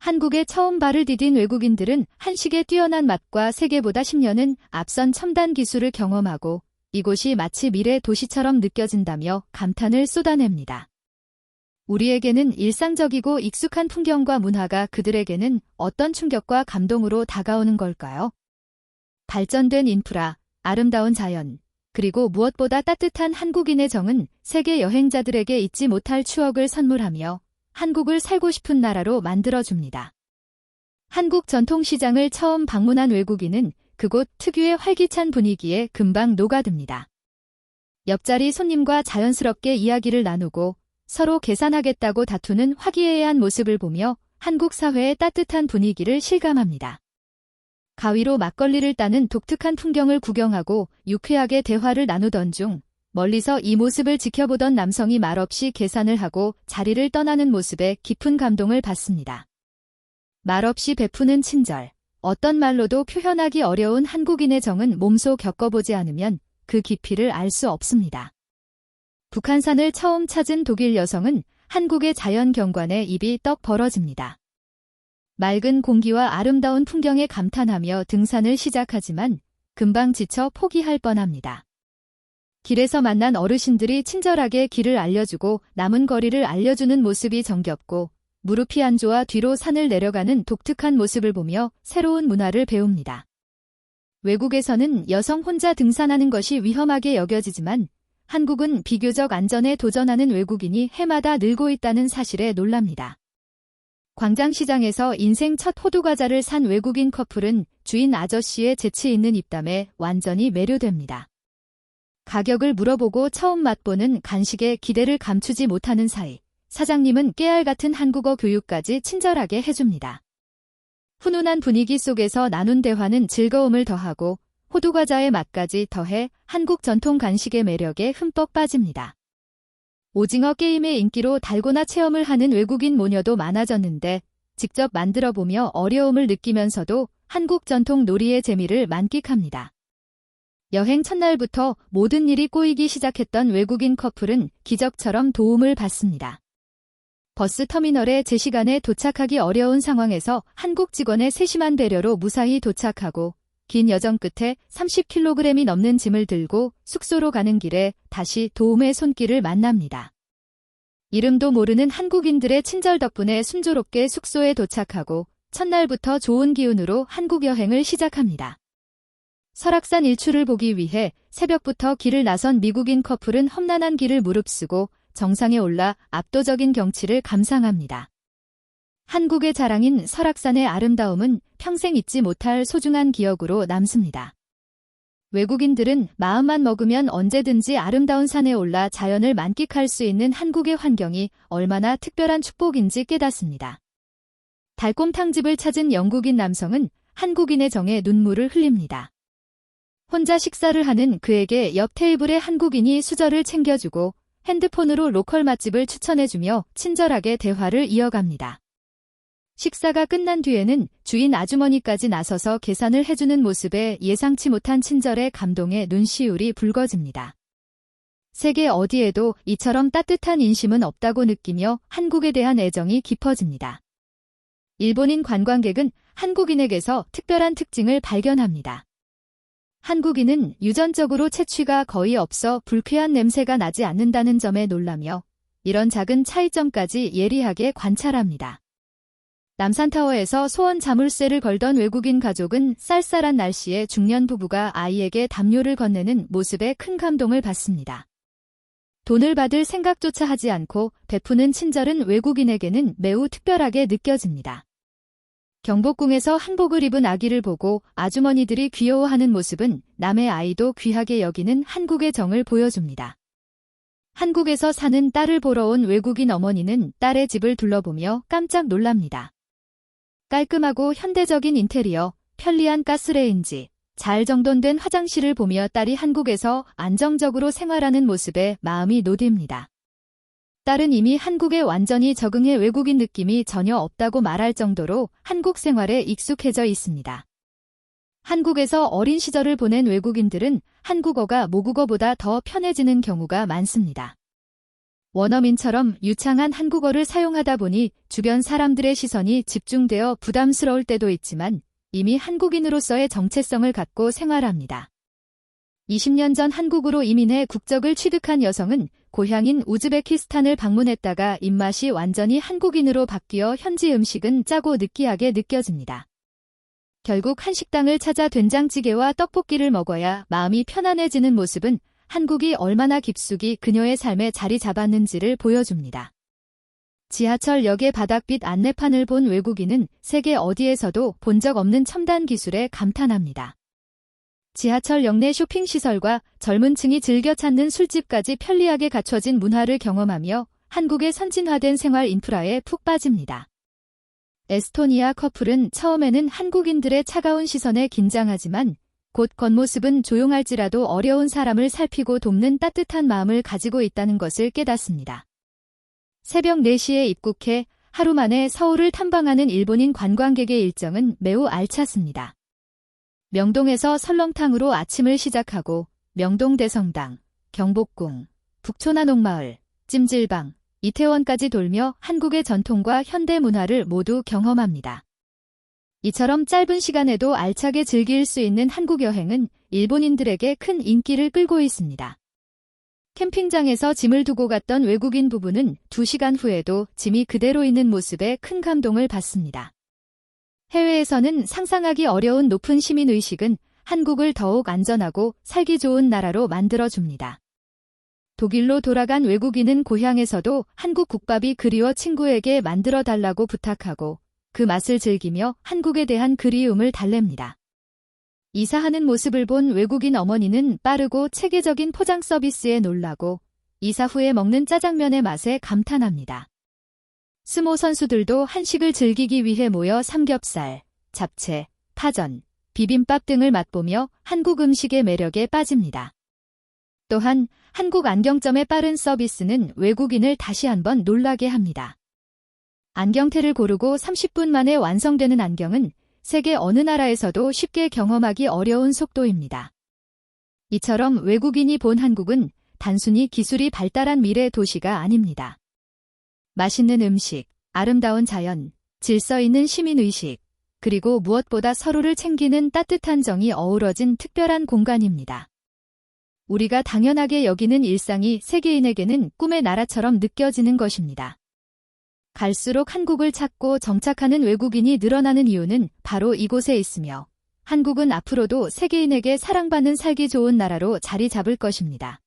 한국에 처음 발을 디딘 외국인들은 한식의 뛰어난 맛과 세계보다 10년은 앞선 첨단 기술을 경험하고 이곳이 마치 미래 도시처럼 느껴진다며 감탄을 쏟아냅니다. 우리에게는 일상적이고 익숙한 풍경과 문화가 그들에게는 어떤 충격과 감동으로 다가오는 걸까요? 발전된 인프라, 아름다운 자연, 그리고 무엇보다 따뜻한 한국인의 정은 세계 여행자들에게 잊지 못할 추억을 선물하며 한국을 살고 싶은 나라로 만들어줍니다. 한국 전통시장을 처음 방문한 외국인은 그곳 특유의 활기찬 분위기에 금방 녹아듭니다. 옆자리 손님과 자연스럽게 이야기를 나누고 서로 계산하겠다고 다투는 화기애애한 모습을 보며 한국 사회의 따뜻한 분위기를 실감합니다. 가위로 막걸리를 따는 독특한 풍경을 구경하고 유쾌하게 대화를 나누던 중 멀리서 이 모습을 지켜보던 남성이 말없이 계산을 하고 자리를 떠나는 모습에 깊은 감동을 받습니다. 말없이 베푸는 친절, 어떤 말로도 표현하기 어려운 한국인의 정은 몸소 겪어보지 않으면 그 깊이를 알 수 없습니다. 북한산을 처음 찾은 독일 여성은 한국의 자연 경관에 입이 떡 벌어집니다. 맑은 공기와 아름다운 풍경에 감탄하며 등산을 시작하지만 금방 지쳐 포기할 뻔합니다. 길에서 만난 어르신들이 친절하게 길을 알려주고 남은 거리를 알려주는 모습이 정겹고 무릎이 안 좋아 뒤로 산을 내려가는 독특한 모습을 보며 새로운 문화를 배웁니다. 외국에서는 여성 혼자 등산하는 것이 위험하게 여겨지지만 한국은 비교적 안전에 도전하는 외국인이 해마다 늘고 있다는 사실에 놀랍니다. 광장시장에서 인생 첫 호두과자를 산 외국인 커플은 주인 아저씨의 재치 있는 입담에 완전히 매료됩니다. 가격을 물어보고 처음 맛보는 간식에 기대를 감추지 못하는 사이, 사장님은 깨알 같은 한국어 교육까지 친절하게 해줍니다. 훈훈한 분위기 속에서 나눈 대화는 즐거움을 더하고 호두과자의 맛까지 더해 한국 전통 간식의 매력에 흠뻑 빠집니다. 오징어 게임의 인기로 달고나 체험을 하는 외국인 모녀도 많아졌는데 직접 만들어보며 어려움을 느끼면서도 한국 전통 놀이의 재미를 만끽합니다. 여행 첫날부터 모든 일이 꼬이기 시작했던 외국인 커플은 기적처럼 도움을 받습니다. 버스 터미널에 제 시간에 도착하기 어려운 상황에서 한국 직원의 세심한 배려로 무사히 도착하고 긴 여정 끝에 30kg이 넘는 짐을 들고 숙소로 가는 길에 다시 도움의 손길을 만납니다. 이름도 모르는 한국인들의 친절 덕분에 순조롭게 숙소에 도착하고 첫날부터 좋은 기운으로 한국 여행을 시작합니다. 설악산 일출을 보기 위해 새벽부터 길을 나선 미국인 커플은 험난한 길을 무릅쓰고 정상에 올라 압도적인 경치를 감상합니다. 한국의 자랑인 설악산의 아름다움은 평생 잊지 못할 소중한 기억으로 남습니다. 외국인들은 마음만 먹으면 언제든지 아름다운 산에 올라 자연을 만끽할 수 있는 한국의 환경이 얼마나 특별한 축복인지 깨닫습니다. 달콤탕집을 찾은 영국인 남성은 한국인의 정에 눈물을 흘립니다. 혼자 식사를 하는 그에게 옆 테이블의 한국인이 수저를 챙겨주고 핸드폰으로 로컬 맛집을 추천해주며 친절하게 대화를 이어갑니다. 식사가 끝난 뒤에는 주인 아주머니까지 나서서 계산을 해주는 모습에 예상치 못한 친절에 감동의 눈시울이 붉어집니다. 세계 어디에도 이처럼 따뜻한 인심은 없다고 느끼며 한국에 대한 애정이 깊어집니다. 일본인 관광객은 한국인에게서 특별한 특징을 발견합니다. 한국인은 유전적으로 채취가 거의 없어 불쾌한 냄새가 나지 않는다는 점에 놀라며 이런 작은 차이점까지 예리하게 관찰합니다. 남산타워에서 소원 자물쇠를 걸던 외국인 가족은 쌀쌀한 날씨에 중년 부부가 아이에게 담요를 건네는 모습에 큰 감동을 받습니다. 돈을 받을 생각조차 하지 않고 베푸는 친절은 외국인에게는 매우 특별하게 느껴집니다. 경복궁에서 한복을 입은 아기를 보고 아주머니들이 귀여워하는 모습은 남의 아이도 귀하게 여기는 한국의 정을 보여줍니다. 한국에서 사는 딸을 보러 온 외국인 어머니는 딸의 집을 둘러보며 깜짝 놀랍니다. 깔끔하고 현대적인 인테리어, 편리한 가스레인지, 잘 정돈된 화장실을 보며 딸이 한국에서 안정적으로 생활하는 모습에 마음이 놓입니다. 딸은 이미 한국에 완전히 적응해 외국인 느낌이 전혀 없다고 말할 정도로 한국 생활에 익숙해져 있습니다. 한국에서 어린 시절을 보낸 외국인들은 한국어가 모국어보다 더 편해지는 경우가 많습니다. 원어민처럼 유창한 한국어를 사용하다 보니 주변 사람들의 시선이 집중되어 부담스러울 때도 있지만 이미 한국인으로서의 정체성을 갖고 생활합니다. 20년 전 한국으로 이민해 국적을 취득한 여성은 고향인 우즈베키스탄을 방문했다가 입맛이 완전히 한국인으로 바뀌어 현지 음식은 짜고 느끼하게 느껴집니다. 결국 한식당을 찾아 된장찌개와 떡볶이를 먹어야 마음이 편안해지는 모습은 한국이 얼마나 깊숙이 그녀의 삶에 자리 잡았는지를 보여줍니다. 지하철역의 바닥빛 안내판을 본 외국인은 세계 어디에서도 본 적 없는 첨단 기술에 감탄합니다. 지하철역 내 쇼핑시설과 젊은 층이 즐겨 찾는 술집까지 편리하게 갖춰진 문화를 경험하며 한국의 선진화된 생활 인프라에 푹 빠집니다. 에스토니아 커플은 처음에는 한국인들의 차가운 시선에 긴장하지만 곧 겉모습은 조용할지라도 어려운 사람을 살피고 돕는 따뜻한 마음을 가지고 있다는 것을 깨닫습니다. 새벽 4시에 입국해 하루 만에 서울을 탐방하는 일본인 관광객의 일정은 매우 알찼습니다. 명동에서 설렁탕으로 아침을 시작하고 명동대성당, 경복궁, 북촌한옥마을, 찜질방, 이태원까지 돌며 한국의 전통과 현대 문화를 모두 경험합니다. 이처럼 짧은 시간에도 알차게 즐길 수 있는 한국 여행은 일본인들에게 큰 인기를 끌고 있습니다. 캠핑장에서 짐을 두고 갔던 외국인 부부는 2시간 후에도 짐이 그대로 있는 모습에 큰 감동을 받습니다. 해외에서는 상상하기 어려운 높은 시민의식은 한국을 더욱 안전하고 살기 좋은 나라로 만들어줍니다. 독일로 돌아간 외국인은 고향에서도 한국 국밥이 그리워 친구에게 만들어달라고 부탁하고 그 맛을 즐기며 한국에 대한 그리움을 달랩니다. 이사하는 모습을 본 외국인 어머니는 빠르고 체계적인 포장 서비스에 놀라고 이사 후에 먹는 짜장면의 맛에 감탄합니다. 스모 선수들도 한식을 즐기기 위해 모여 삼겹살, 잡채, 파전, 비빔밥 등을 맛보며 한국 음식의 매력에 빠집니다. 또한 한국 안경점의 빠른 서비스는 외국인을 다시 한번 놀라게 합니다. 안경테를 고르고 30분 만에 완성되는 안경은 세계 어느 나라에서도 쉽게 경험하기 어려운 속도입니다. 이처럼 외국인이 본 한국은 단순히 기술이 발달한 미래 도시가 아닙니다. 맛있는 음식, 아름다운 자연, 질서 있는 시민의식, 그리고 무엇보다 서로를 챙기는 따뜻한 정이 어우러진 특별한 공간입니다. 우리가 당연하게 여기는 일상이 세계인에게는 꿈의 나라처럼 느껴지는 것입니다. 갈수록 한국을 찾고 정착하는 외국인이 늘어나는 이유는 바로 이곳에 있으며 한국은 앞으로도 세계인에게 사랑받는 살기 좋은 나라로 자리 잡을 것입니다.